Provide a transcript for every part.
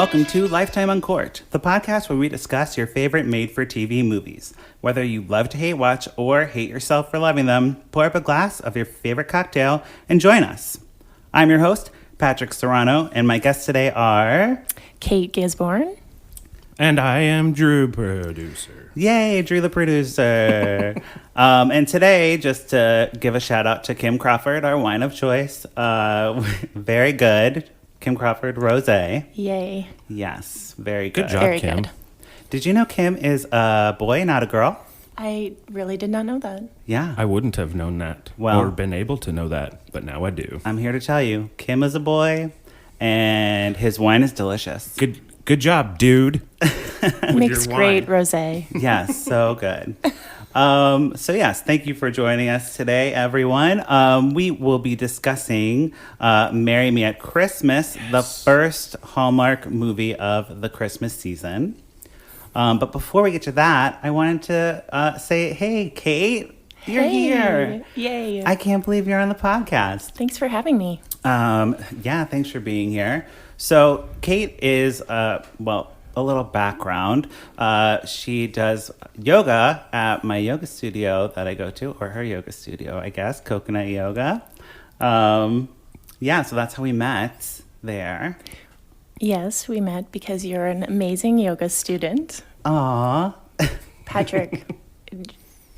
welcome to Lifetime on Court, the podcast where we discuss your favorite made-for-TV movies. Whether you love to hate watch or hate yourself for loving them, pour up a glass of your favorite cocktail and join us. I'm your host, Patrick Serrano, and my guests today are... Kate Gisborne. And I am Drew, producer. Yay, Drew the producer. And today, just to give a shout out to Kim Crawford, our wine of choice. Very good. Kim Crawford Rosé. Yay. Yes, very good. Good job, Very Kim. good. Did you know Kim is a boy, not a girl? I really did not know that. Yeah. I wouldn't have known that or been able to know that, but now I do. I'm here to tell you, Kim is a boy, and his wine is delicious. Good job, dude. Makes great rosé. Yes, so good. So yes, thank you for joining us today, everyone. We will be discussing Marry Me at Christmas, the first Hallmark movie of the Christmas season. But before we get to that, I wanted to say, hey, Kate, you're here. Yay. I can't believe you're on the podcast. Thanks for having me. Yeah, thanks for being here. So Kate is, a little background. She does yoga at my yoga studio that I go to, or her yoga studio, I guess, Coconut Yoga. Yeah, so that's how we met there. Yes, we met because you're an amazing yoga student. Aw. Patrick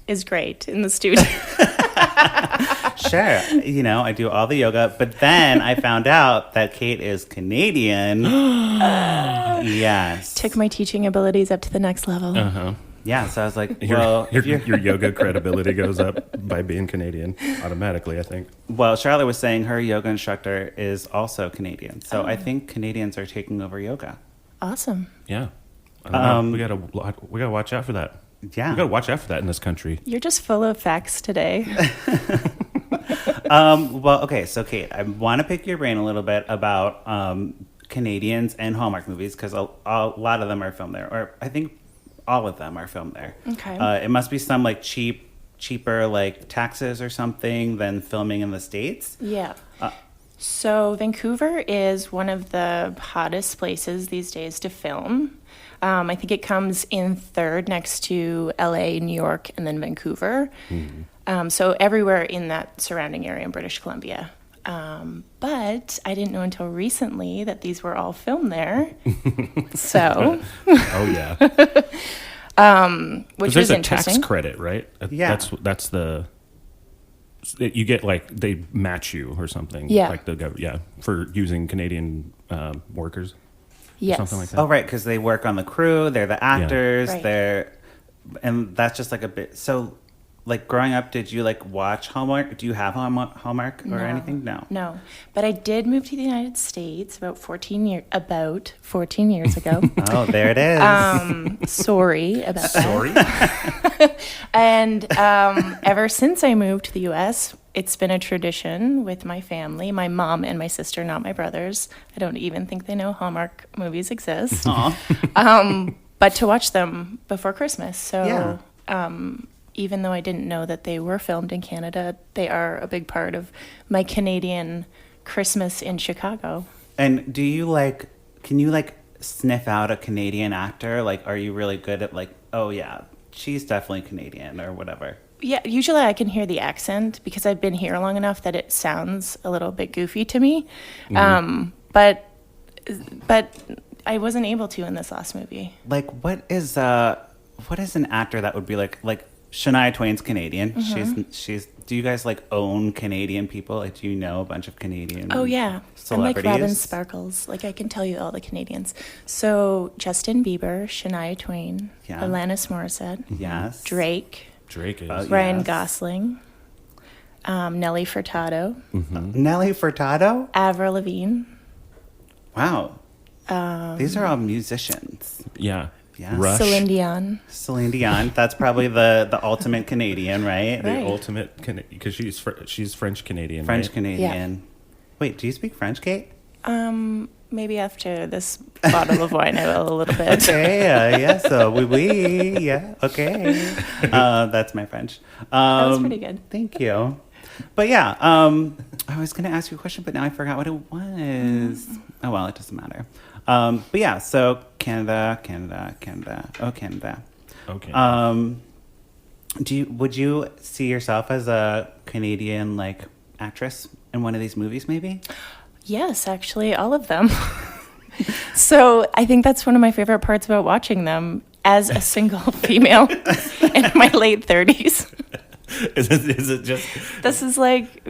is great in the studio. Sure. You know, I do all the yoga, but then I found out that Kate is Canadian. Yes. Took my teaching abilities up to the next level. Uh-huh. Yeah, so I was like, Your yoga credibility goes up by being Canadian automatically, I think. Well, Charlotte was saying her yoga instructor is also Canadian. So I think Canadians are taking over yoga. Awesome. Yeah. I don't know. We gotta watch out for that. Yeah. We gotta watch out for that in this country. You're just full of facts today. Okay, so Kate, I want to pick your brain a little bit about Canadians and Hallmark movies because a lot of them are filmed there, or I think all of them are filmed there. Okay. It must be some like cheaper like taxes or something than filming in the States. Yeah. So Vancouver is one of the hottest places these days to film. I think it comes in third next to LA, New York, and then Vancouver. Mm-hmm. So everywhere in that surrounding area in British Columbia. But I didn't know until recently that these were all filmed there. So. Oh, yeah. Which there's is a interesting. tax credit, right? Yeah. That's the... You get, like, they match you or something. Yeah. Like for using Canadian workers. Yes. Something like that. Oh, right, because they work on the crew, they're the actors, Yeah. Right. and that's just like a bit. So, like growing up, did you like watch Hallmark? Do you have Hallmark or anything? No. But I did move to the United States about 14 years ago. Oh, there it is. Sorry about that. And ever since I moved to the U.S., it's been a tradition with my family, my mom and my sister, not my brothers. I don't even think they know Hallmark movies exist. But to watch them before Christmas. So even though I didn't know that they were filmed in Canada, they are a big part of my Canadian Christmas in Chicago. And can you sniff out a Canadian actor? Like, are you really good at like, oh yeah, she's definitely Canadian or whatever? Yeah, usually I can hear the accent because I've been here long enough that it sounds a little bit goofy to me. Mm-hmm. But I wasn't able to in this last movie. Like, what is an actor that would be like Shania Twain's Canadian? Mm-hmm. She's. Do you guys like own Canadian people? Like, do you know a bunch of Canadian? Oh yeah, celebrities? I'm like Robin Sparkles. Like I can tell you all the Canadians. So Justin Bieber, Shania Twain, Alanis Morissette, yes, Drake is Ryan Gosling, Nelly Furtado, Nelly Furtado, Avril Lavigne. Wow, these are all musicians. Yeah. Yeah. Rush. Celine Dion. That's probably the ultimate Canadian, right? The ultimate, because she's French Canadian. French right? Canadian. Yeah. Wait, do you speak French, Kate? Maybe after this bottle of wine, I will a little bit. Okay, yeah. So oui, yeah. Okay. That's my French. That was pretty good. Thank you. But yeah, I was going to ask you a question, but now I forgot what it was. Oh, well, it doesn't matter. But yeah, so Canada. Oh, Canada. Okay. Would you see yourself as a Canadian actress in one of these movies, maybe? Yes, actually, all of them. So I think that's one of my favorite parts about watching them as a single female in my late 30s. Is it just... This is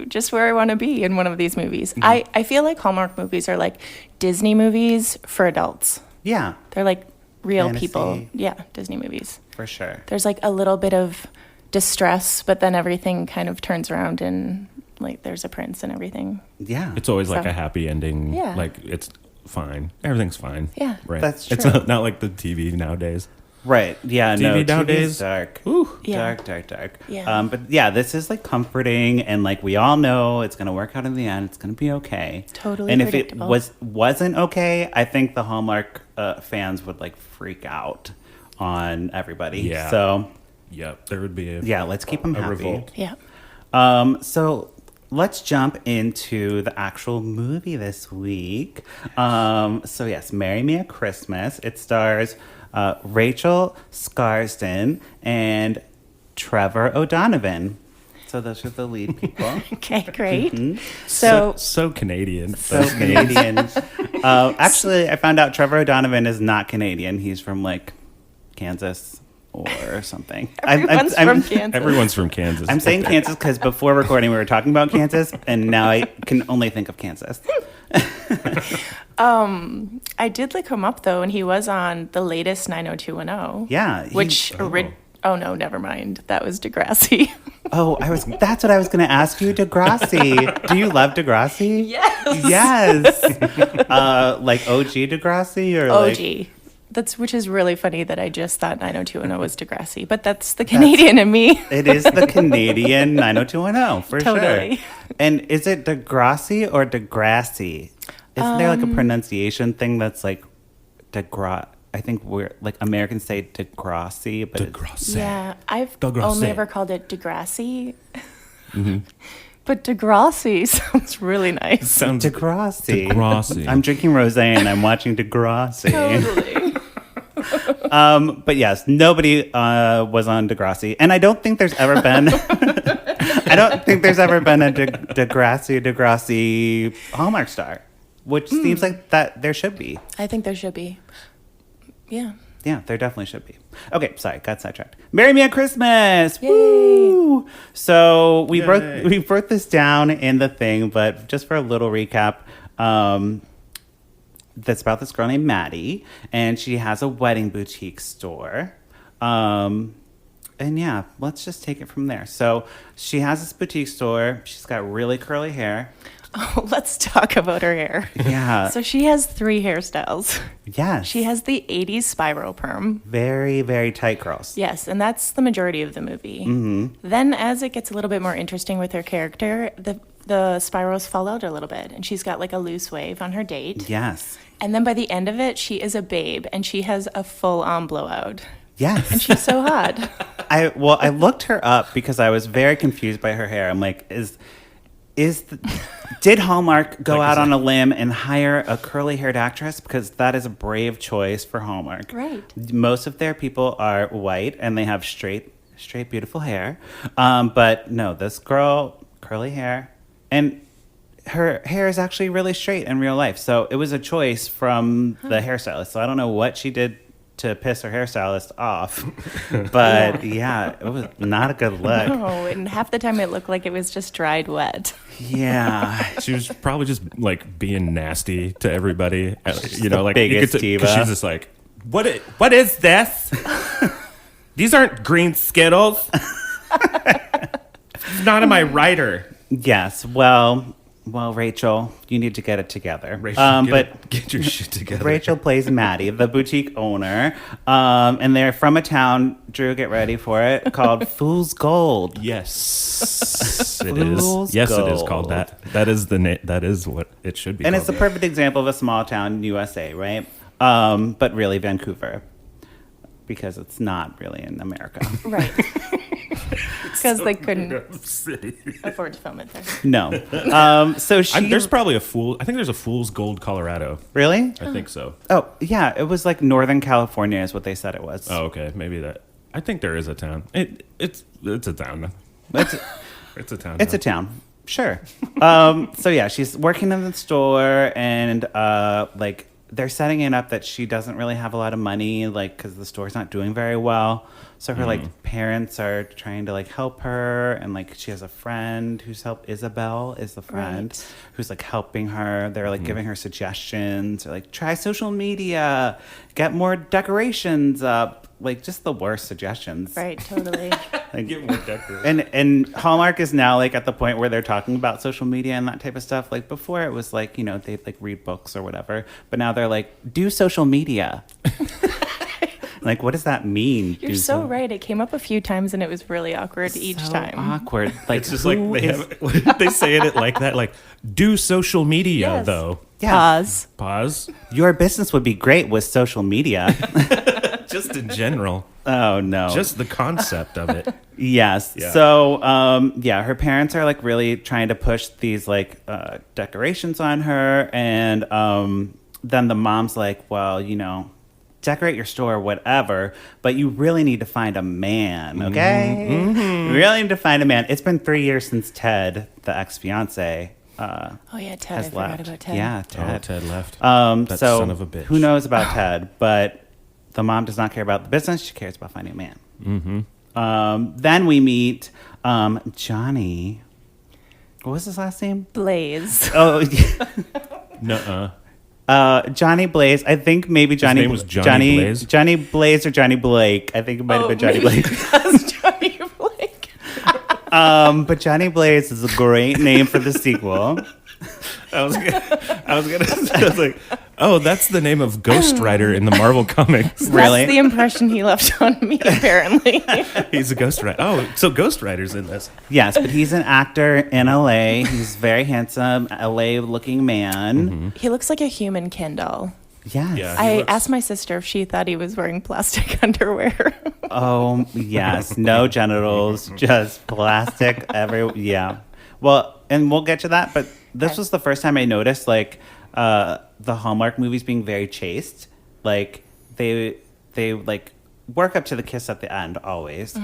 just where I want to be in one of these movies. I feel like Hallmark movies are like Disney movies for adults. Yeah. They're like real Fantasy. people. Yeah, Disney movies. For sure. There's a little bit of distress, but then everything kind of turns around and there's a prince and everything. Yeah. It's always So- a happy ending. Yeah. It's fine. Everything's fine. Yeah. Right. That's It's true. not like the TV nowadays. Right. Yeah. No. TV nowadays? TV is dark. Ooh. Yeah. Dark. Yeah. But yeah, this is comforting, and we all know it's gonna work out in the end. It's gonna be okay. Totally And if predictable. it wasn't okay, I think the Hallmark fans would freak out on everybody. Yeah. So Yep. There would be let's keep them a happy. revolt. Yeah. So let's jump into the actual movie this week. So yes, Marry Me at Christmas. It stars Rachel Scarsden and Trevor O'Donovan. So those are the lead people. Okay, great. Mm-hmm. So Canadian. So Canadian. Actually, I found out Trevor O'Donovan is not Canadian. He's from Kansas or something. Everyone's from Kansas. Everyone's from Kansas. I'm saying Kansas because before recording we were talking about Kansas, and now I can only think of Kansas. I did look him up though, and he was on the latest 90210. Yeah. Oh no, never mind. That was Degrassi. That's what I was going to ask you, Degrassi. Do you love Degrassi? Yes. Yes. Like OG Degrassi or OG. Which is really funny that I just thought 90210 was Degrassi, but that's the Canadian in me. It is the Canadian 90210 for Totally. sure. And is it Degrassi or Degrassi? Isn't there a pronunciation thing that's Degra? I think we're Americans say Degrassi, but Degrassi. Yeah, I've Degrassi. only ever called it Degrassi. But Degrassi sounds really nice. Sounds Degrassi. Degrassi. I'm drinking rosé and I'm watching Degrassi. Totally. But yes, nobody was on Degrassi, and I don't think there's ever been. I don't think there's ever been a Degrassi Hallmark star, which seems like that there should be. I think there should be. Yeah. Yeah, there definitely should be. Okay, sorry, got sidetracked. Marry Me at Christmas. Yay. Woo! So we Yay. broke this down in the thing, but just for a little recap, that's about this girl named Maddie, and she has a wedding boutique store. And yeah, let's just take it from there. So she has this boutique store. She's got really curly hair. Oh, let's talk about her hair. Yeah. So she has 3 hairstyles. Yes. She has the 80s spiral perm. very, very tight curls. Yes, and that's the majority of the movie. Mm-hmm. Then as it gets a little bit more interesting with her character, the spirals fall out a little bit, and she's got a loose wave on her date. Yes. And then by the end of it, she is a babe, and she has a full-on blowout. Yes. And she's so hot. I looked her up because I was very confused by her hair. I'm like, did Hallmark go out on a limb and hire a curly-haired actress? Because that is a brave choice for Hallmark. Right. Most of their people are white and they have straight, beautiful hair. But no, this girl, curly hair, and her hair is actually really straight in real life. So it was a choice from the hairstylist. So I don't know what she did to piss her hairstylist off. But yeah, it was not a good look. Oh, and half the time it looked like it was just dried wet. Yeah. She was probably just being nasty to everybody. biggest because diva. she's just what is this? These aren't green Skittles. It's not in my writer. Yes. Well, Rachel, you need to get it together. Rachel, but get your shit together. Rachel plays Maddie, the boutique owner, and they're from a town. Drew, get ready for it. Called Fool's Gold. Yes, it Fool's is. Yes, it is Gold. called that. That is that is what it should be. And called. it's a perfect example of a small town in USA, right? But really Vancouver, because it's not really in America. Right. because they couldn't City. afford to film it there. No. So she There's probably a fool. I think there's a Fool's Gold, Colorado. really. I think so. Oh yeah, it was like Northern California is what they said it was. Oh, okay. Maybe that. I think there is a town. It's a town. It's, It's a town. it's a town. Sure. So yeah, she's working in the store, and like they're setting it up that she doesn't really have a lot of money, like because the store's not doing very well. So her like parents are trying to like help her, and like she has a friend who's Isabel is the friend Right. who's like helping her. They're like giving her suggestions, or like try social media, get more decorations up, like just the worst suggestions. Right, totally. Like, Get more decorative. and Hallmark is now like at the point where they're talking about social media and that type of stuff. Like before, it was like they'd like read books or whatever, but now they're like do social media. Like, what does that mean? You're so right. It came up a few times and it was really awkward each So time. awkward. Like It's just like who they is- have. They say it like that. Like do social media Yes. though. Yeah. Pause. Pause. Your business would be great with social media. Just in general. Oh no. Just the concept of it. Yes. Yeah. So, her parents are like really trying to push these like decorations on her, and then the mom's like, "Well, decorate your store, whatever, but you really need to find a man, okay? You really need to find a man." It's been 3 years since Ted, the ex-fiance, Oh yeah, Ted. I has forgot left. about Ted. Yeah, Oh, Ted. Ted left. So son of a bitch. who knows about Ted? But the mom does not care about the business. She cares about finding a man. Mm-hmm. Then we meet Johnny. What was his last name? Blaze. Oh, Nuh-uh. Johnny Blaze. I think maybe Johnny. name was Johnny Blaze? Johnny Blaze or Johnny Blake. I think it might have been Johnny maybe Blake. That's Johnny Blake. But Johnny Blaze is a great name for the sequel. I was like, oh, that's the name of Ghost Rider in the Marvel comics. Really? That's the impression he left on me, apparently. He's a Ghost Rider. Oh, so Ghost Rider's in this. Yes, but he's an actor in LA. He's very handsome, LA-looking man. He looks like a human Ken doll. Yes. Yeah. He I looks- asked my sister if she thought he was wearing plastic underwear. Oh, yes. No genitals, just plastic yeah. Well, and we'll get to that, but this Okay. was the first time I noticed, like, the Hallmark movies being very chaste. Like, they like, work up to the kiss at the end, always.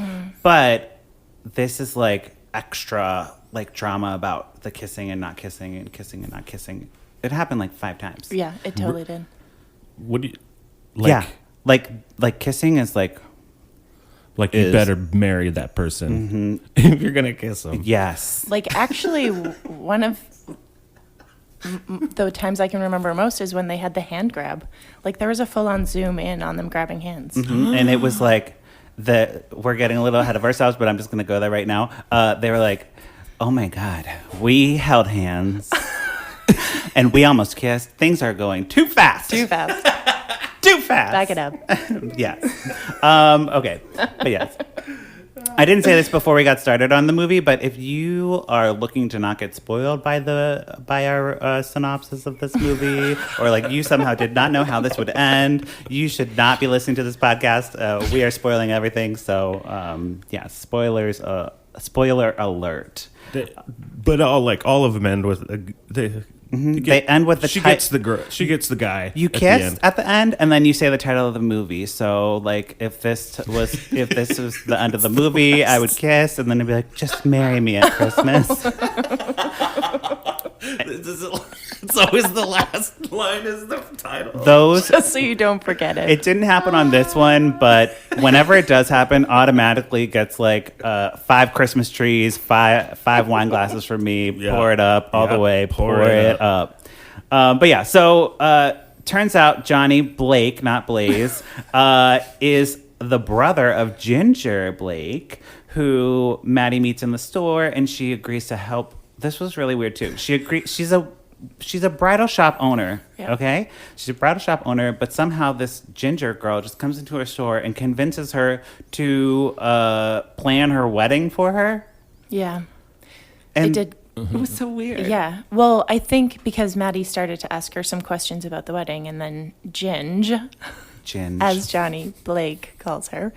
But this is, like, extra, like, drama about the kissing and not kissing and kissing and not kissing. It happened, like, 5 times. Yeah, it totally did. What do you? Yeah. Like, kissing is, like... Like you Is- better marry that person if you're gonna kiss him. Yes. Like, actually, one of the times I can remember most is when they had the hand grab. Like, there was a full-on zoom in on them grabbing hands. And it was like we're getting a little ahead of ourselves, but I'm just gonna go there right now. They were like, "Oh my God, we held hands and we almost kissed. Things are going too fast. Too fast. Too fast. Back it up. Yes. Okay. But yes. I didn't say this before we got started on the movie, but if you are looking to not get spoiled by our synopsis of this movie, or like you somehow did not know how this would end, you should not be listening to this podcast. We are spoiling everything, so yeah, spoilers. Spoiler alert. But all of them end with They end with the she ti- gets the girl. She gets the guy. You at the kiss end. at the end, and then you say the title of the movie. So, like, if this was the end of the movie, I would kiss, and then I'd be like, "Just marry me at Christmas." It's always the last line is the title. Those. Just so you don't forget it. It didn't happen on this one, but whenever it does happen, automatically gets like 5 Christmas trees, five wine glasses for me. Yeah. Pour it up all the Yeah, way. pour Pour it it up. But yeah, so turns out Johnny Blake, not Blaze, is the brother of Ginger Blake, who Maddie meets in the store, and she agrees to help. This was really weird too. She's a bridal shop owner. Yeah. Okay, she's a bridal shop owner, but somehow this Ginger girl just comes into her store and convinces her to plan her wedding for her. Yeah. And It did. It was so weird. Yeah. Well, I think because Maddie started to ask her some questions about the wedding, and then Ginge, Ginge. as Johnny Blake calls her,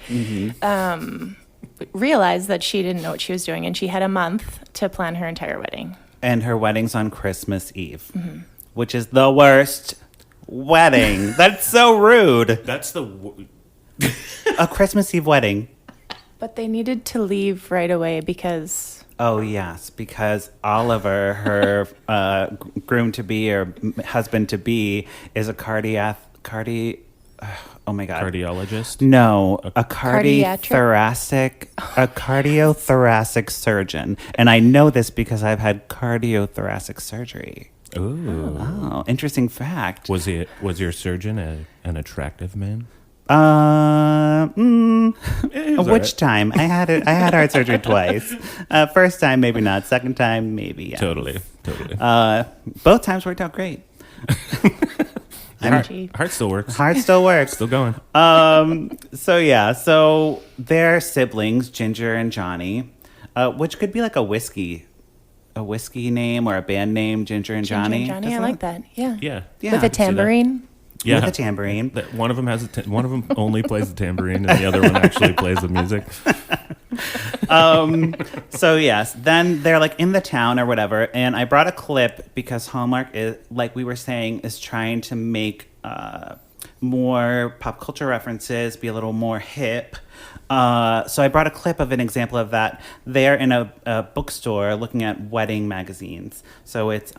realized that she didn't know what she was doing, and she had a month to plan her entire wedding. And her wedding's on Christmas Eve, which is the worst wedding. That's so rude. That's A Christmas Eve wedding. But they needed to leave right away because... Oh, yes, because Oliver, her groom-to-be or husband-to-be, is a oh my God. cardiologist. No, a Cardiatric? cardiothoracic surgeon. And I know this because I've had cardiothoracic surgery. Ooh. Oh, interesting fact. Was your surgeon an attractive man? Which time? I had heart surgery twice. First time, maybe not. Second time, maybe. Yes. Totally. Both times worked out great. Heart still works. Heart still works. Still going. So they're siblings, Ginger and Johnny, which could be like a whiskey name or a band name, Ginger and Johnny. Ginger and Johnny, I like that. Yeah. Yeah. With a tambourine. Yeah. With a tambourine. One of them one of them only plays the tambourine, and the other one actually plays the music. So yes, then they're like in the town or whatever, and I brought a clip because Hallmark is, like we were saying, is trying to make more pop culture references, be a little more hip. So I brought a clip of an example of that. They're in a bookstore looking at wedding magazines. So it's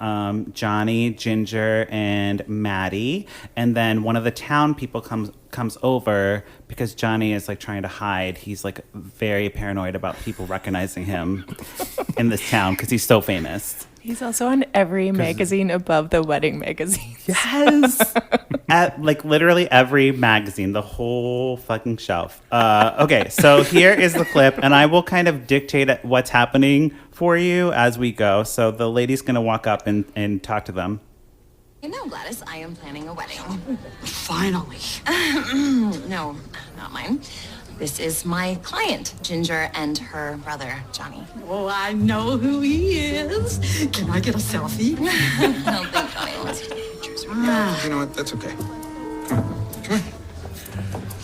Johnny, Ginger, and Maddie. And then one of the town people comes over because Johnny is like trying to hide. He's like very paranoid about people recognizing him in this town because he's so famous. He's also on every magazine above the wedding magazine. Yes. At like literally every magazine, the whole fucking shelf. Okay, so here is the clip, and I will kind of dictate what's happening for you as we go. So the lady's going to walk up and talk to them. You know, Gladys, I am planning a wedding. Finally. No, not mine. This is my client, Ginger, and her brother, Johnny. Oh, I know who he is. Can I get a selfie? I don't think Johnny wants to take pictures right now. You know what? That's okay. Come here.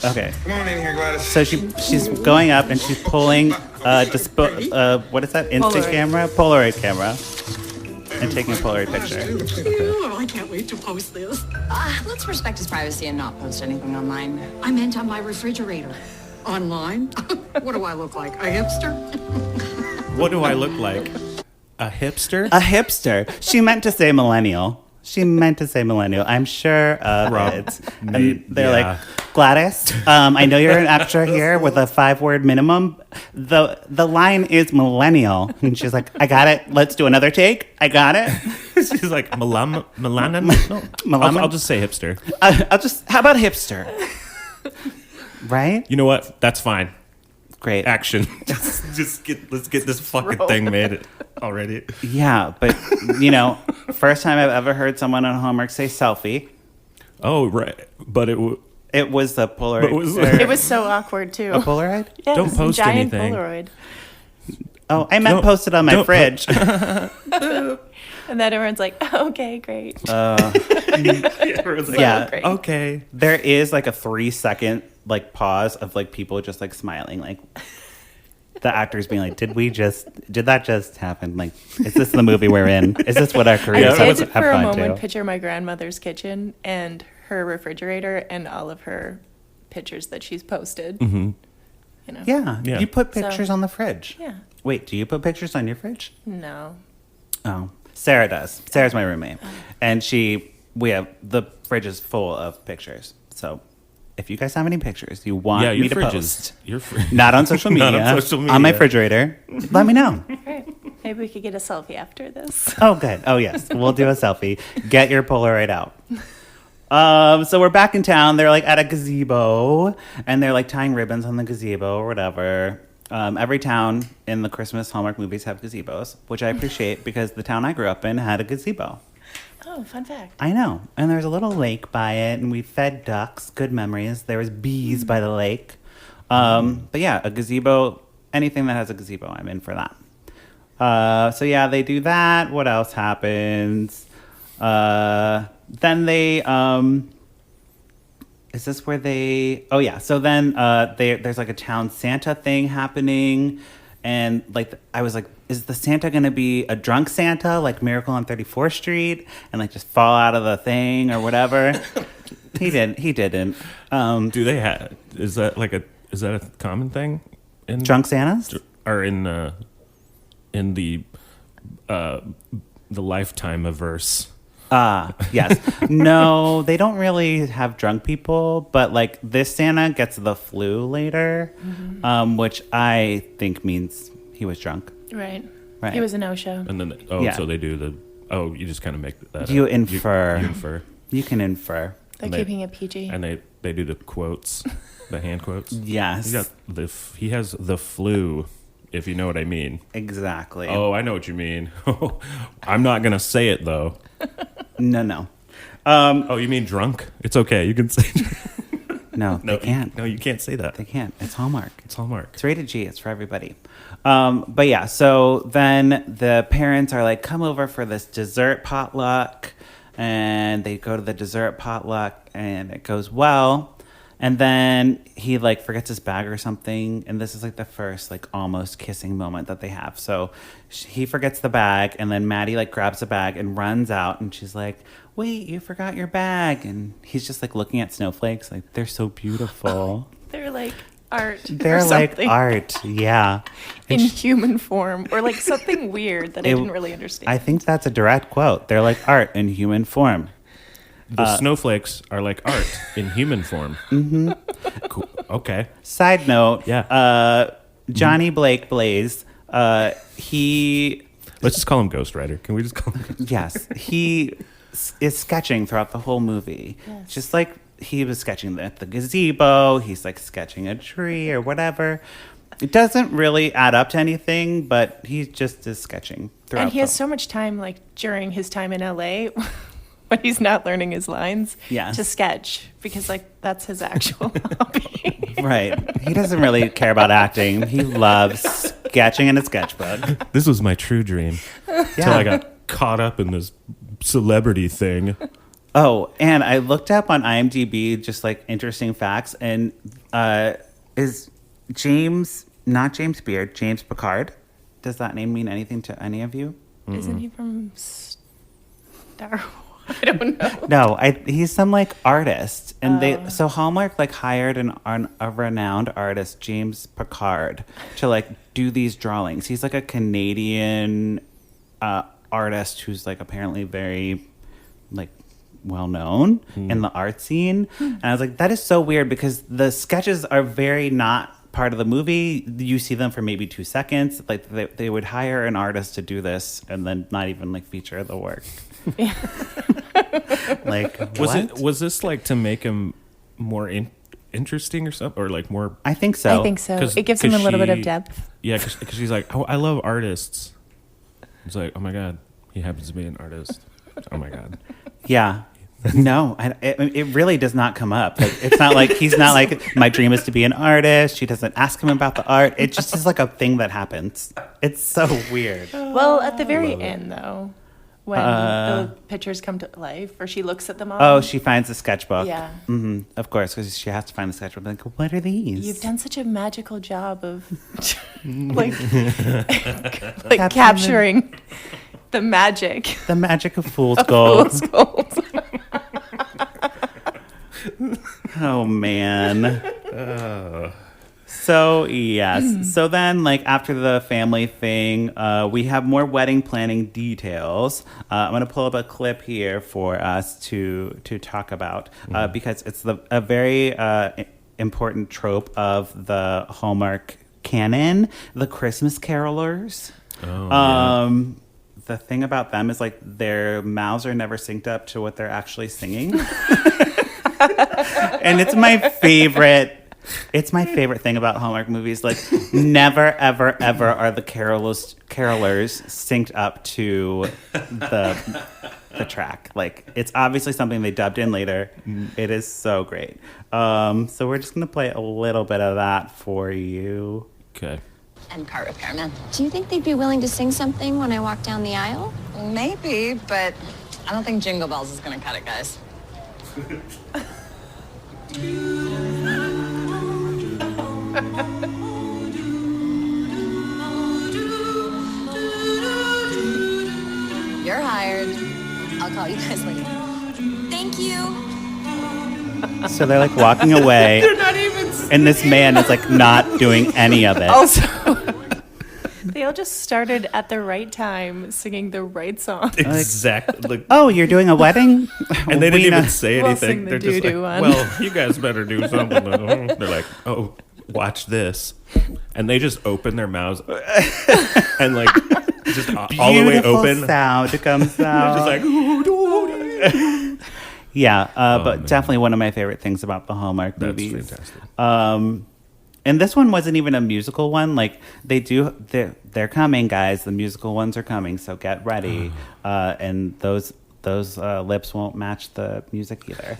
Okay. Come on in here, Gladys. So she's going up and she's pulling what is that? Instant camera? Polaroid camera. And taking a Polaroid picture. Ew, I can't wait to post this. Let's respect his privacy and not post anything online. I meant on my refrigerator. Online? What do I look like? A hipster? What do I look like? A hipster? A hipster. She meant to say millennial. I'm sure of it. And they're like, Gladys, I know you're an extra here with a 5-word minimum. The line is millennial. And she's like, I got it. Let's do another take. I got it. She's like, Milana? No. I'll just say hipster. How about hipster? Right? You know what? That's fine. Great. Action. Let's get this fucking thing made already. Yeah, but first time I've ever heard someone on Hallmark say selfie. Oh, right. But it was the Polaroid. It was so awkward too. A Polaroid? Yeah, Don't post giant anything. Polaroid. Oh, I meant posted on my fridge. And then everyone's like, okay, great. Everyone's like, Yeah. Great. okay. There is like a 3-second like pause of like people just like smiling, like the actors being like, did that just happen? Like, is this the movie we're in? Is this what our careers I have did for a fun moment to? picture my grandmother's kitchen and her refrigerator and all of her pictures that she's posted. Mm-hmm. Yeah, Yeah. you put pictures on the fridge. Yeah. Wait, do you put pictures on your fridge? No. Oh, Sarah does. Sarah's my roommate, and we have the fridge is full of pictures. So, if you guys have any pictures you want me to post, not on social media, Not on social media. on my refrigerator, let me know. All right. Maybe we could get a selfie after this. Oh, good. Oh, yes, we'll do a selfie. Get your Polaroid out. So we're back in town. They're like at a gazebo, and they're like tying ribbons on the gazebo or whatever. Every town in the Christmas Hallmark movies have gazebos, which I appreciate because the town I grew up in had a gazebo. Oh, fun fact. I know. And there's a little lake by it, and we fed ducks. Good memories. There was bees by the lake. But yeah, a gazebo, anything that has a gazebo, I'm in for that. So yeah, they do that. What else happens? Then they Is this where they? Oh yeah. So then there's like a town Santa thing happening, and like I was like, is the Santa gonna be a drunk Santa like Miracle on 34th Street and like just fall out of the thing or whatever? He didn't. He didn't. Do they have? Is that a common thing in Drunk Santas? or in the Lifetime averse? Yes. No, they don't really have drunk people, but like this Santa gets the flu later, which I think means he was drunk. Right. Right. He was a no-show. And then Yeah. so they do you just kind of make that You up. infer. You infer. You can infer. They're And keeping it PG. And they do the quotes, the hand quotes. Yes. He has the flu, if you know what I mean. Exactly. Oh, I know what you mean. I'm not gonna say it though. No. Oh, you mean drunk? It's okay. You can say. No, No, they can't. No, you can't say that. They can't. It's Hallmark. It's Hallmark. It's rated G. It's for everybody. But yeah, so then the parents are like, come over for this dessert potluck. And they go to the dessert potluck and it goes well. And then he like forgets his bag or something. And this is like the first like almost kissing moment that they have. So he forgets the bag and then Maddie like grabs the bag and runs out. And she's like, wait, you forgot your bag. And he's just like looking at snowflakes like they're so beautiful. They're like art. They're or like something. art. Yeah. In And human form or like something weird that I didn't really understand. I think that's a direct quote. They're like art in human form. The snowflakes are like art in human form. Mm-hmm. Cool. Okay. Side note, Yeah. Johnny Blake Blaze, he, Let's just call him Ghost Rider. Can we just call him? yes, he is sketching throughout the whole movie. Yes. Just like he was sketching at the gazebo, he's like sketching a tree or whatever. It doesn't really add up to anything, but he just is sketching throughout. and he has so much time like during his time in LA when he's not learning his lines Yes. to sketch because like that's his actual hobby. Right. He doesn't really care about acting. He loves sketching in a sketchbook. This was my true dream. Till I got caught up in this celebrity thing. Oh, and I looked up on IMDb just like interesting facts, and is James, not James Beard, James Picard? Does that name mean anything to any of you? Isn't he from Star? I don't know. No, he's some like artist, and so Hallmark like hired a renowned artist, James Picard, to like do these drawings. He's like a Canadian artist who's like apparently very like well known in the art scene. And I was like, that is so weird because the sketches are very not part of the movie. You see them for maybe 2 seconds. Like they would hire an artist to do this and then not even like feature the work. Like Was this like to make him more interesting or something, or like more? I think so. I think so. 'Cause- It gives him a 'cause little bit of she- depth. Yeah, because she's like, oh, I love artists. It's like, oh my god, he happens to be an artist. Oh my god. Yeah. No, it really does not come up. Like, it's not like he's not like, my dream is to be an artist. She doesn't ask him about the art. It just is like a thing that happens. It's so weird. Well, at the very end, though, when the pictures come to life, or she looks at them all. Oh, she finds the sketchbook. Yeah. Of course, because she has to find the sketchbook. Like, what are these? You've done such a magical job of like capturing the magic the magic of fool's of gold. fool's gold. Oh man. So yes. So then, like after the family thing, we have more wedding planning details. I'm gonna pull up a clip here for us to talk about because it's a very important trope of the Hallmark canon, the Christmas carolers. The thing about them is like their mouths are never synced up to what they're actually singing. And it's my favorite. It's my favorite thing about Hallmark movies. Like, never, ever, ever are the carolers synced up to the track. Like, it's obviously something they dubbed in later. It is so great. So we're just gonna play a little bit of that for you. Okay. And car repairman. Do you think they'd be willing to sing something when I walk down the aisle? Maybe, but I don't think Jingle Bells is gonna cut it, guys. You're hired. I'll call you guys later. Thank you. So they're like walking away. They're not even And this man is like not doing any of it. Also, they all just started at the right time singing the right song. Exactly. Like, Oh, you're doing a wedding? and they didn't We even know- say We'll anything. sing the They're just like, doo-doo one. well, you guys better do something. They're like, oh, watch this. And they just open their mouths and like just all the way Beautiful open. sound comes out. Just like, Yeah, but man. definitely one of my favorite things about the Hallmark that's movies. fantastic. And this one wasn't even a musical one. Like they're coming, guys. The musical ones are coming, so get ready. And those lips won't match the music either.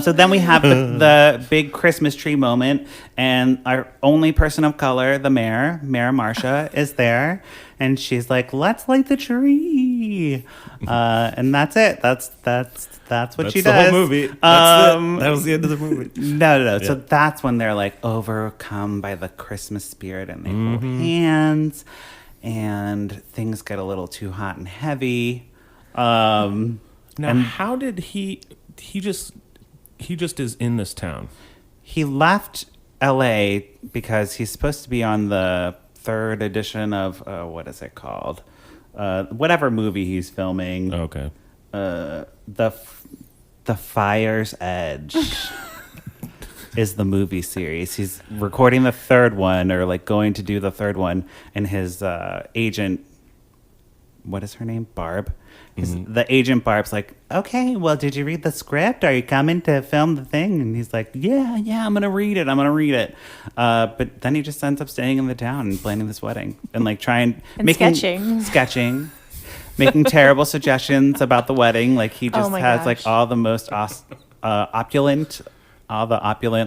So then we have the big Christmas tree moment, and our only person of color, the mayor Marcia, is there, and she's like, "Let's light the tree," and that's it. That's what she That's the does. whole movie. That's it. That was the end of the movie. No. So Yeah. that's when they're like overcome by the Christmas spirit, and they hold hands, and things get a little too hot and heavy. Now, And- how did he just is in this town? He left L.A. because he's supposed to be on the third edition of what is it called? Whatever movie he's filming. Okay. The Fire's Edge is the movie series. He's recording the third one, or like going to do the third one, and his agent, what is her name? Barb. The agent Barb's like, okay, well, did you read the script? Are you coming to film the thing? And he's like, yeah, I'm going to read it. But then he just ends up staying in the town and planning this wedding and like trying And sketching. making terrible suggestions about the wedding. Like he just Oh my has like gosh. all the most opulent,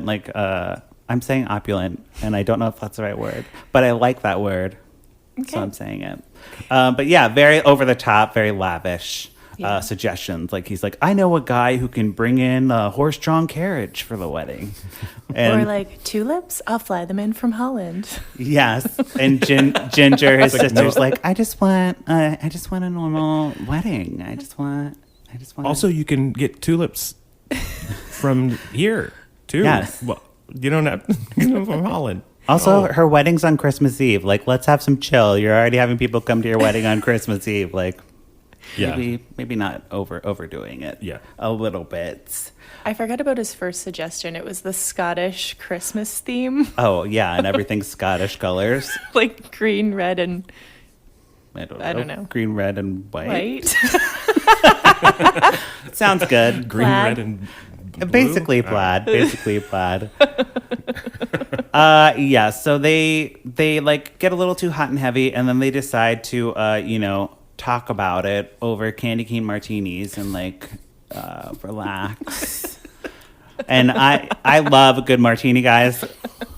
like, I'm saying opulent, and I don't know if that's the right word, but I like that word. So I'm saying it. But yeah, very over the top, very lavish Yeah. suggestions. Like he's like, I know a guy who can bring in a horse-drawn carriage for the wedding. And Or like tulips, I'll fly them in from Holland. yes, and Ginger, his Like, sister's no. like, I just want a normal wedding. I just want. Also, you can get tulips from here too. Yes. Well, you don't have to get them from Holland. Also, Oh. her wedding's on Christmas Eve. Like, let's have some chill. You're already having people come to your wedding on Christmas Eve. Like, Yeah. maybe not overdoing it. Yeah. A little bit. I forgot about his first suggestion. It was the Scottish Christmas theme, Oh yeah, and everything's Scottish colors. like green, red, and I don't know. Green, red, and white. white. Sounds good. Green, Plaid. red, and blue? Basically plaid. Yeah, so they like get a little too hot and heavy, and then they decide to talk about it over candy cane martinis and like relax. And I love a good martini, guys.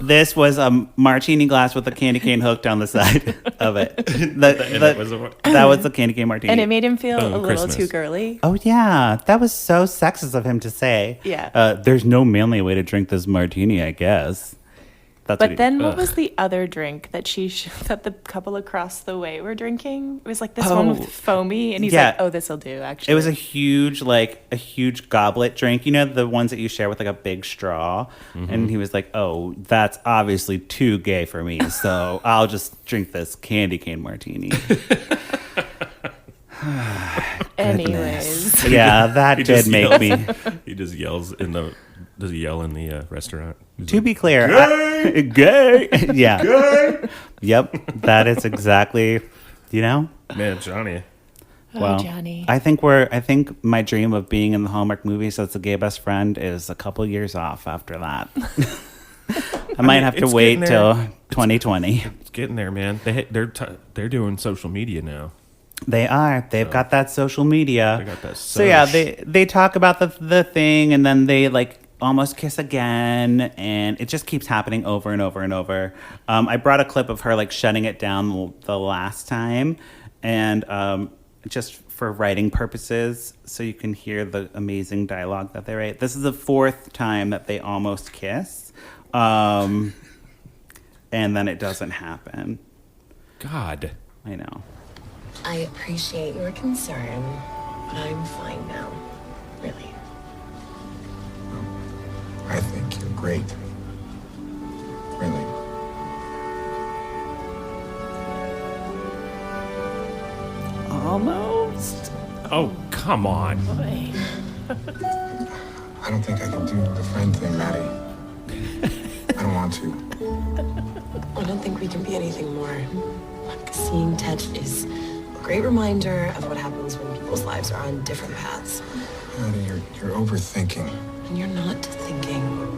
This was a martini glass with a candy cane hooked on the side of it. that was a- That was the candy cane martini. And it made him feel Boom, a little Christmas. too girly. Oh yeah, that was so sexist of him to say. Yeah. There's no manly way to drink this martini, I guess. That's But what then what was the other drink that that the couple across the way were drinking? It was like this one Oh, with foamy, and he's yeah. like, "Oh, this'll do." Actually, it was a huge goblet drink. You know, the ones that you share with like a big straw. And he was like, "Oh, that's obviously too gay for me, so I'll just drink this candy cane martini." Anyways. Yeah, that He did just make yells. me. He just yells in the. Does he yell in the restaurant? He's To like, be clear, gay. Yeah. Gay. Yep, that is exactly. man, Johnny. Oh, Johnny. I think my dream of being in the Hallmark movies as a gay best friend is a couple years off after that. I might have to it's wait getting till there. 2020. It's getting there, man. They're doing social media now. They are. They've got that social media. They got that So yeah, soch. they talk about the thing, and then they like almost kiss again, and it just keeps happening over and over and over. I brought a clip of her like shutting it down the last time, and just for writing purposes, so you can hear the amazing dialogue that they write. This is the 4th time that they almost kiss, and then it doesn't happen. God. I know. I appreciate your concern, but I'm fine now. Really. I think you're great. Really. Almost. Oh, come on. Boy. I don't think I can do the friend thing, Maddie. I don't want to. I don't think we can be anything more. Seeing Ted is a great reminder of what happens when people's lives are on different paths. Maddie, you're overthinking. And you're not thinking.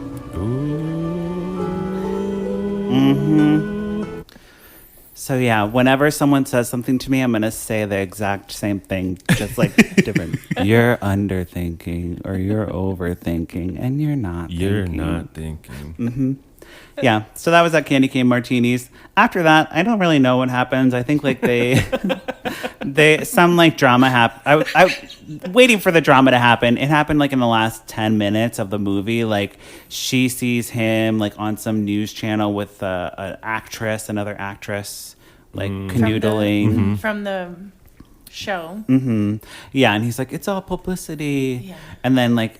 So yeah, whenever someone says something to me, I'm gonna say the exact same thing, just like different. You're underthinking, or you're overthinking, and you're not. You're thinking. not thinking. Yeah. So that was at Candy Cane Martinis. After that, I don't really know what happens. I think like some like drama happened. I waiting for the drama to happen. It happened like in the last 10 minutes of the movie. Like she sees him like on some news channel with another actress, like canoodling. From the show. Yeah, and he's like, it's all publicity. Yeah. And then like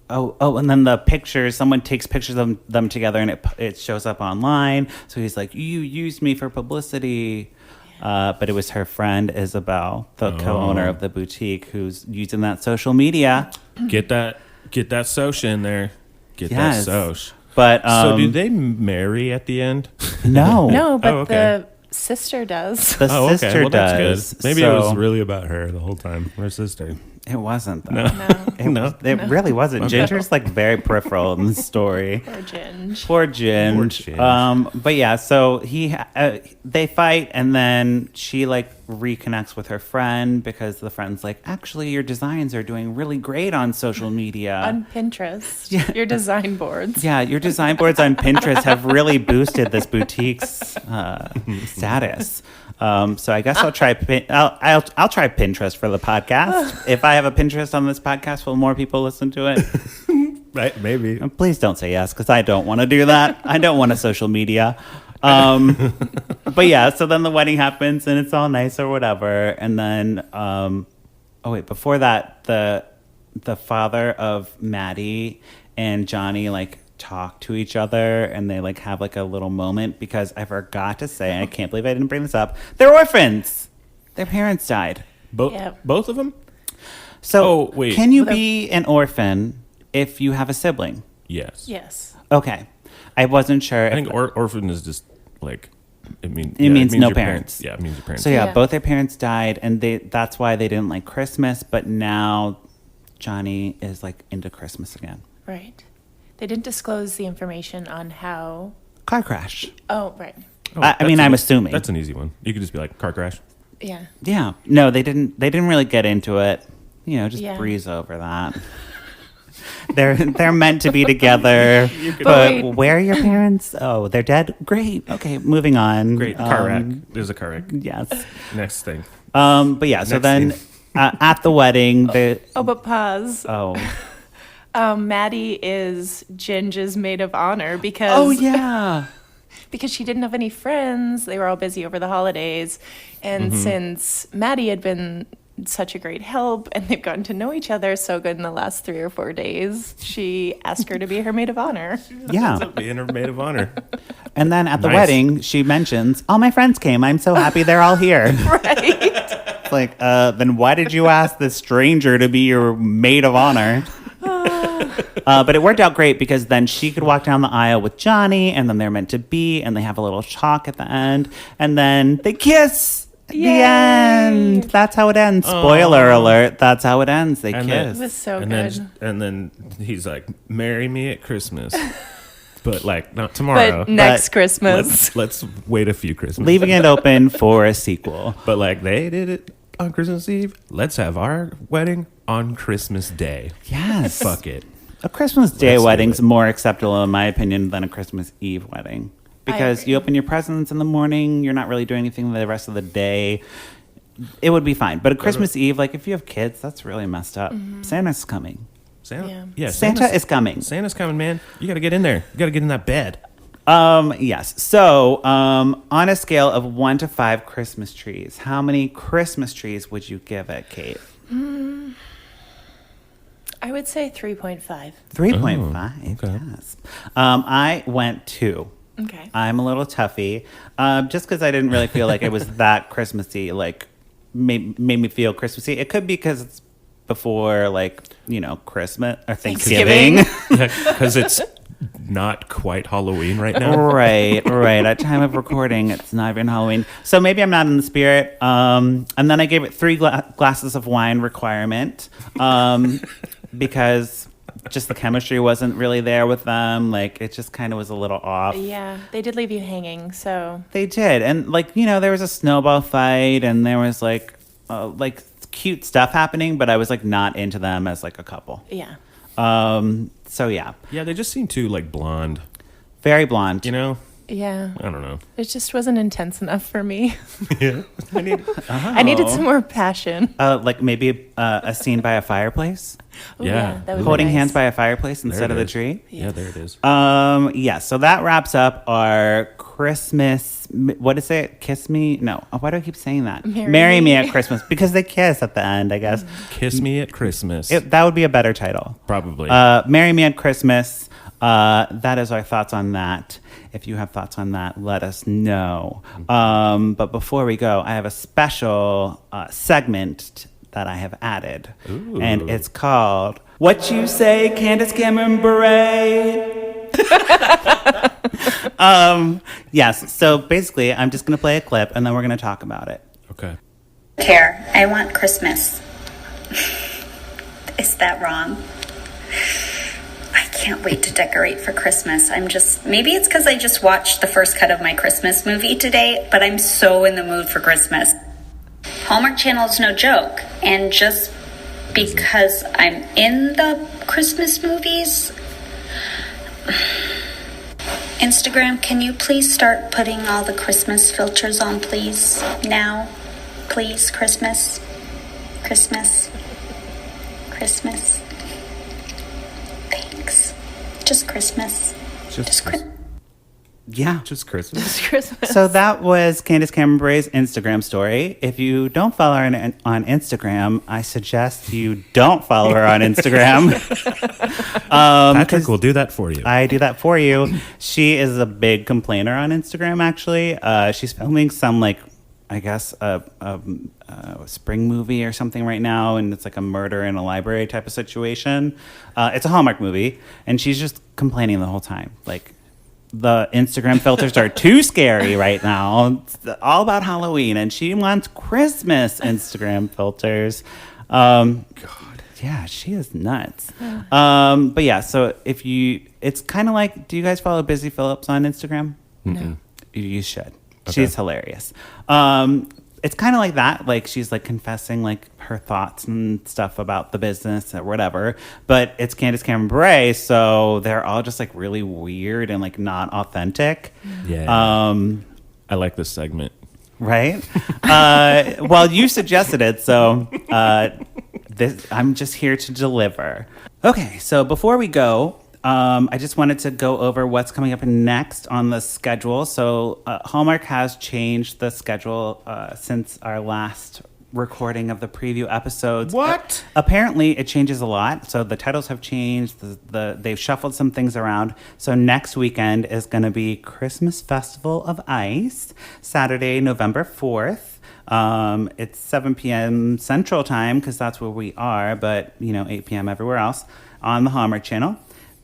and then the pictures, someone takes pictures of them together and it shows up online. So he's like, you used me for publicity. But it was her friend, Isabel, the co-owner of the boutique, who's using that social media. Get that soch in there. Get Yes. that soch. But So do they marry at the end? no. No, but okay. the sister does. The Oh, okay. sister Well, that's does. good. Maybe it So- was really about her the whole time. Her sister. It wasn't, though. No. It really wasn't. Ginger's like very peripheral in the story. Or Ginge. Poor Ginge. But yeah, so they fight, and then she like reconnects with her friend because the friend's like, actually, your designs are doing really great on social media. On Pinterest. Your design boards. Yeah, your design boards on Pinterest have really boosted this boutique's status. So I guess I'll try. I'll try Pinterest for the podcast. If I have a Pinterest on this podcast, will more people listen to it? Right? Maybe. Please don't say yes, because I don't want to do that. I don't want a social media. But yeah, so then the wedding happens and it's all nice or whatever. And then, before that, the father of Maddie and Johnny like talk to each other, and they like have like a little moment, because I forgot to say, I can't believe I didn't bring this up. They're orphans. Their parents died. Both of them? So wait. can you be an orphan if you have a sibling? Yes. Yes. Okay. I wasn't sure. I think orphan is just like it means no your parents. Yeah, it means your parents. So yeah, Yeah. both their parents died, and that's why they didn't like Christmas. But now Johnny is like into Christmas again. Right. They didn't disclose the information on how. Car crash. Oh, right. I mean, I'm assuming. That's an easy one. You could just be like car crash. Yeah. Yeah. No, they didn't. They didn't really get into it. You know, just Yeah. breeze over that. They're meant to be together. But But where are your parents? Oh, they're dead. Great. Okay, moving on. Great car wreck. There's a car wreck. Yes. Next thing. But yeah. So Next then, scene. at the wedding, But pause. oh. Maddie is Ginge's maid of honor because Oh yeah. because she didn't have any friends. They were all busy over the holidays. And Mm-hmm. since Maddie had been such a great help and they've gotten to know each other so good in the last 3 or 4 days, she asked her to be her maid of honor. Yeah. Being her maid of honor. And then at the Nice. wedding, she mentions, all my friends came. I'm so happy they're all here. Right? It's like, then why did you ask this stranger to be your maid of honor? But it worked out great, because then she could walk down the aisle with Johnny, and then they're meant to be, and they have a little talk at the end, and then they kiss at the Yay. end. That's how it ends. Spoiler alert. That's how it ends. They And kiss. It was so and good. then he's like, "Marry me at Christmas," but like not tomorrow. But next Christmas. let's wait a few Christmas. Leaving it open for a sequel. But like they did it on Christmas Eve. Let's have our wedding on Christmas Day. Yes. Fuck it. A Christmas Day Let's do wedding's it. more acceptable, in my opinion, than a Christmas Eve wedding. Because agree. you open your presents in the morning, you're not really doing anything the rest of the day. it would be fine. But a Christmas Eve, like if you have kids, that's really messed up. Santa's coming. Santa, Santa is coming. Santa's coming, man. You got to get in there. You got to get in that bed. Yes. So, on a scale of 1 to 5 Christmas trees, how many Christmas trees would you give it, Kate? I would say 3.5. 3.5. okay. Yes. I went 2. Okay. I'm a little toughy, just because I didn't really feel like it was that Christmassy. Like, made me feel Christmassy. It could be because it's before, like, Christmas or Thanksgiving. Because it's not quite Halloween right now. Right. At time of recording, it's not even Halloween. So maybe I'm not in the spirit. And then I gave it 3 glasses of wine requirement, because just the chemistry wasn't really there with them. Like, it just kind of was a little off. Yeah, they did leave you hanging, so. They did. And, like, there was a snowball fight, and there was, like cute stuff happening, but I was, like, not into them as, like, a couple. Yeah. So, yeah. Yeah, they just seem too, like, blonde. Very blonde. Yeah. I don't know. It just wasn't intense enough for me. Yeah. I needed some more passion. Like maybe a scene by a fireplace? Ooh, Yeah. that would be Holding nice. hands by a fireplace There instead it of the is. tree? Yeah, there it is. Yeah, so that wraps up our Christmas. What is it? Kiss me? No. Oh, why do I keep saying that? Marry me me. at Christmas. Because they kiss at the end, I guess. Kiss Me at Christmas. That would be a better title. Probably. Marry Me at Christmas. That is our thoughts on that. If you have thoughts on that, let us know. But before we go, I have a special segment that I have added. Ooh. And it's called What You Say, Candace Cameron Bure. Yes, so basically, I'm just going to play a clip, and then we're going to talk about it. Okay. Care. I want Christmas. Is that wrong? I can't wait to decorate for Christmas. Maybe it's because I just watched the first cut of my Christmas movie today, but I'm so in the mood for Christmas. Hallmark Channel is no joke, and just because I'm in the Christmas movies... Instagram, can you please start putting all the Christmas filters on, please? Now. Please, Christmas. Christmas. Christmas. Thanks. Just Christmas. Just Christmas. Yeah. Just Christmas. Christmas. So that was Candace Cameron Bure's Instagram story. If you don't follow her on Instagram, I suggest you don't follow her on Instagram. Patrick will do that for you. I do that for you. She is a big complainer on Instagram, actually. She's filming some, like, I guess, a spring movie or something right now, and it's like a murder in a library type of situation. It's a Hallmark movie, and she's just complaining the whole time. Like, the Instagram filters are too scary right now. It's all about Halloween, and she wants Christmas Instagram filters. God. Yeah, she is nuts. But yeah, so it's kind of like, do you guys follow Busy Phillips on Instagram? No. You should. Okay. She's hilarious. It's kind of like that. Like, she's like confessing like her thoughts and stuff about the business or whatever. But it's Candace Cameron Bure, so they're all just like really weird and like not authentic. Yeah. I like this segment. Right? Well, you suggested it, so I'm just here to deliver. Okay, so before we go, I just wanted to go over what's coming up next on the schedule. So Hallmark has changed the schedule since our last recording of the preview episodes. What? Apparently, it changes a lot. So the titles have changed. They've shuffled some things around. So next weekend is going to be Christmas Festival of Ice, Saturday, November 4th. It's 7 p.m. Central Time, because that's where we are, but 8 p.m. everywhere else on the Hallmark Channel.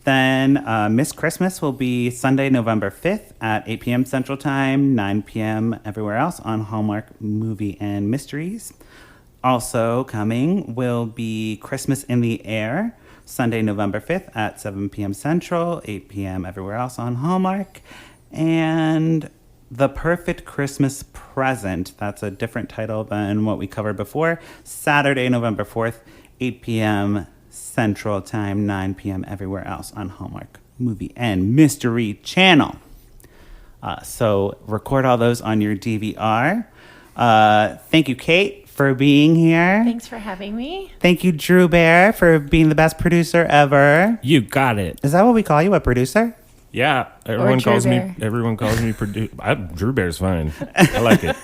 Then Miss Christmas will be Sunday, November 5th at 8 p.m. Central Time, 9 p.m. everywhere else on Hallmark Movie and Mysteries. Also coming will be Christmas in the Air, Sunday, November 5th at 7 p.m. Central, 8 p.m. everywhere else on Hallmark. And The Perfect Christmas Present, that's a different title than what we covered before, Saturday, November 4th, 8 p.m. Central Time, 9 p.m. everywhere else on Hallmark Movie and Mystery Channel. So record all those on your DVR. Thank you, Kate, for being here. Thanks for having me. Thank you, Drew Bear, for being the best producer ever. You got it. Is that what we call you, a producer? Yeah, everyone Drew calls Bear. me. Everyone calls me Drew Bear's fine. I like it.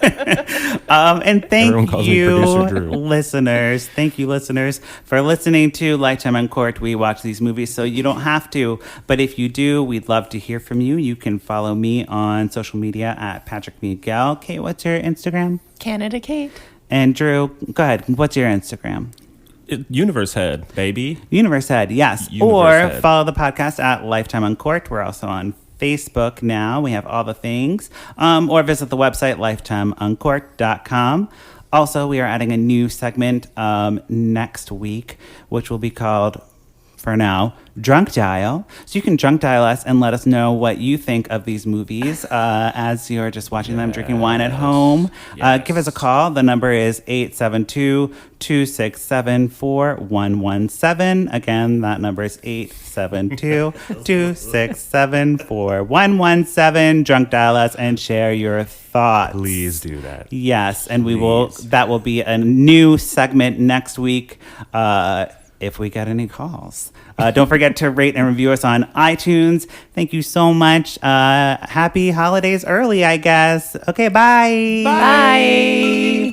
And Everyone thank calls me you, Producer Drew. listeners. Thank you, listeners, for listening to Lifetime Uncorked. We watch these movies, so you don't have to. But if you do, we'd love to hear from you. You can follow me on social media at Patrick Miguel. Kate, what's your Instagram? Canada Kate. And Drew, go ahead. What's your Instagram? Universe Head, baby. Universe Head, yes. Universe or Head. follow the podcast at Lifetime Uncorked. We're also on Facebook now. We have all the things. Or visit the website, lifetimeuncorked.com. Also, we are adding a new segment next week, which will be called, for now, Drunk Dial. So you can drunk dial us and let us know what you think of these movies as you're just watching them, drinking wine at home. Give us a call. The number is 872-267-4117. Again, that number is 872-267-4117. Drunk dial us and share your thoughts. Please do that. Yes, and Please. that will be a new segment next week. If we get any calls. Don't forget to rate and review us on iTunes. Thank you so much. Happy holidays early, I guess. Okay, bye. Bye.